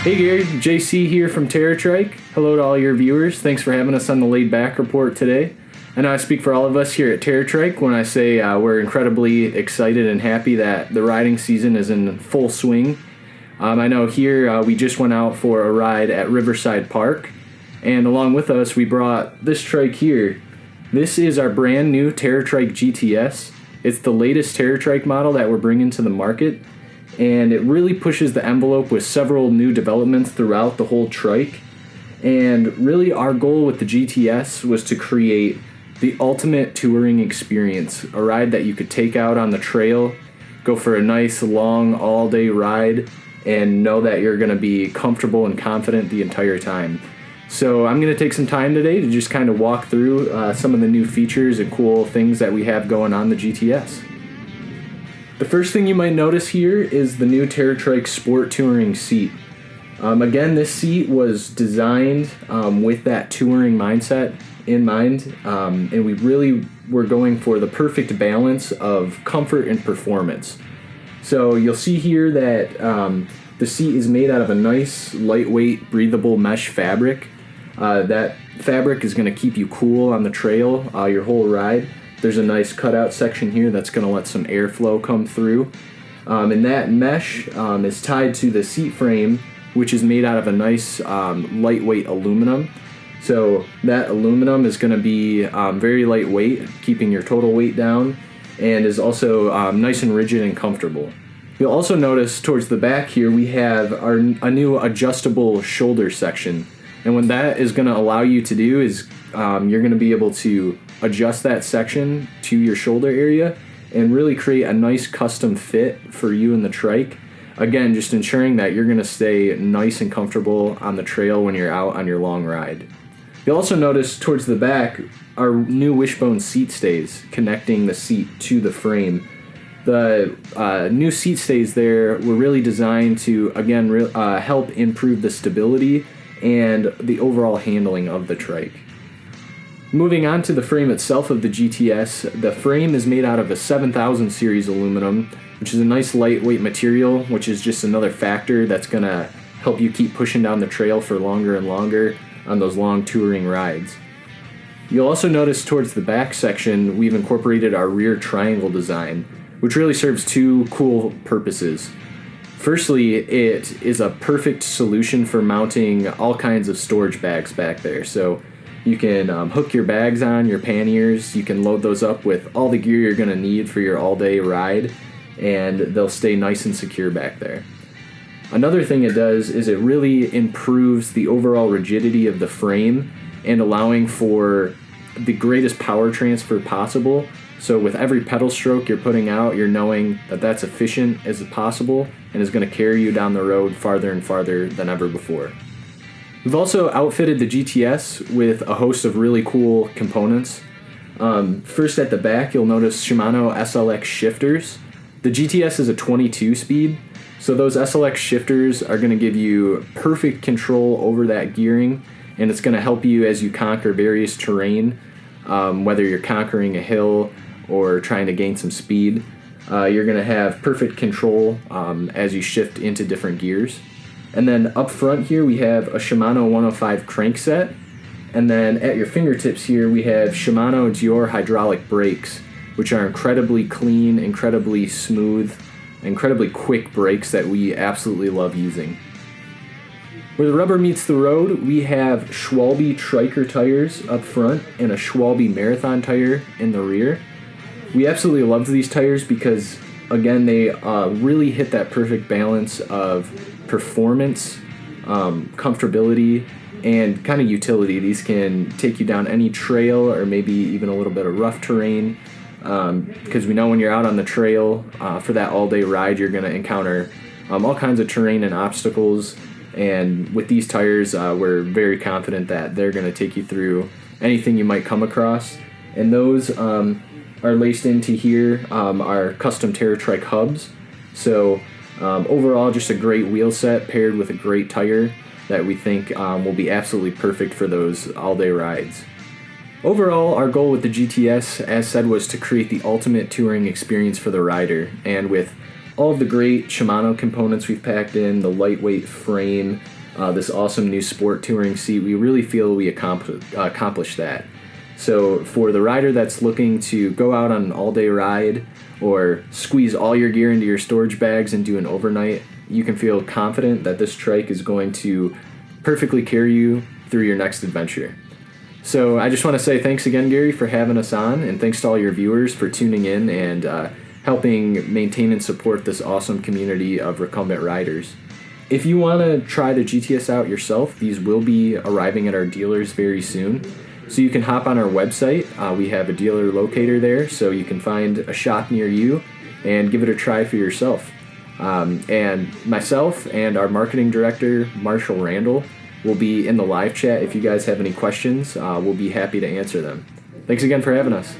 Hey Gary, JC here from TerraTrike. Hello to all your viewers. Thanks for having us on the Laid Back Report today. I know I speak for all of us here at TerraTrike when I say we're incredibly excited and happy that the riding season is in full swing. I know here we just went out for a ride at Riverside Park, and along with us we brought this trike here. This is our brand new TerraTrike GTS. It's the latest TerraTrike model that we're bringing to the market, and it really pushes the envelope with several new developments throughout the whole trike. And really our goal with the GTS was to create the ultimate touring experience, a ride that you could take out on the trail, go for a nice long all-day ride, and know that you're going to be comfortable and confident the entire time. So I'm going to take some time today to just kind of walk through some of the new features and cool things that we have going on the GTS. The first thing you might notice here is the new TerraTrike Sport Touring seat. Again, this seat was designed with that touring mindset in mind, and we really were going for the perfect balance of comfort and performance. So you'll see here that the seat is made out of a nice, lightweight, breathable mesh fabric. That fabric is going to keep you cool on the trail your whole ride. There's a nice cutout section here that's going to let some airflow come through. And that mesh is tied to the seat frame, which is made out of a nice lightweight aluminum. So that aluminum is going to be very lightweight, keeping your total weight down, and is also nice and rigid and comfortable. You'll also notice towards the back here we have a new adjustable shoulder section. And what that is going to allow you to do is you're going to be able to adjust that section to your shoulder area and really create a nice custom fit for you and the trike. Again, just ensuring that you're going to stay nice and comfortable on the trail when you're out on your long ride. You'll also notice towards the back our new wishbone seat stays connecting the seat to the frame. The new seat stays there were really designed to, again, help improve the stability and the overall handling of the trike. Moving on to the frame itself of the GTS, the frame is made out of a 7000 series aluminum, which is a nice lightweight material, which is just another factor that's going to help you keep pushing down the trail for longer and longer on those long touring rides. You'll also notice towards the back section we've incorporated our rear triangle design, which really serves two cool purposes. Firstly, it is a perfect solution for mounting all kinds of storage bags back there. So you can hook your bags on, your panniers, you can load those up with all the gear you're going to need for your all-day ride, and they'll stay nice and secure back there. Another thing it does is it really improves the overall rigidity of the frame and allowing for the greatest power transfer possible. So with every pedal stroke you're putting out, you're knowing that that's efficient as possible and is going to carry you down the road farther and farther than ever before. We've also outfitted the GTS with a host of really cool components. First at the back, you'll notice Shimano SLX shifters. The GTS is a 22 speed, so those SLX shifters are going to give you perfect control over that gearing, and it's going to help you as you conquer various terrain, whether you're conquering a hill or trying to gain some speed. You're going to have perfect control as you shift into different gears. And then up front here we have a Shimano 105 crankset, and then at your fingertips here we have Shimano Dior hydraulic brakes, which are incredibly clean, incredibly smooth, incredibly quick brakes that we absolutely love using. Where the rubber meets the road, we have Schwalbe Triker tires up front and a Schwalbe Marathon tire in the rear. We absolutely love these tires because, again, they really hit that perfect balance of performance, comfortability, and kind of utility. These can take you down any trail or maybe even a little bit of rough terrain, because we know when you're out on the trail for that all-day ride, you're going to encounter all kinds of terrain and obstacles. And with these tires, we're very confident that they're going to take you through anything you might come across. And those are laced into here our custom TerraTrike hubs. So overall, just a great wheel set paired with a great tire that we think will be absolutely perfect for those all-day rides. Overall, our goal with the GTS, as said, was to create the ultimate touring experience for the rider. And with all of the great Shimano components we've packed in, the lightweight frame, this awesome new sport touring seat, we really feel we accomplished that. So for the rider that's looking to go out on an all-day ride or squeeze all your gear into your storage bags and do an overnight, you can feel confident that this trike is going to perfectly carry you through your next adventure. So I just want to say thanks again, Gary, for having us on, and thanks to all your viewers for tuning in and helping maintain and support this awesome community of recumbent riders. If you want to try the GTS out yourself, these will be arriving at our dealers very soon. So you can hop on our website. We have a dealer locator there, so you can find a shop near you and give it a try for yourself. And myself and our marketing director, Marshall Randall, will be in the live chat. If you guys have any questions, we'll be happy to answer them. Thanks again for having us.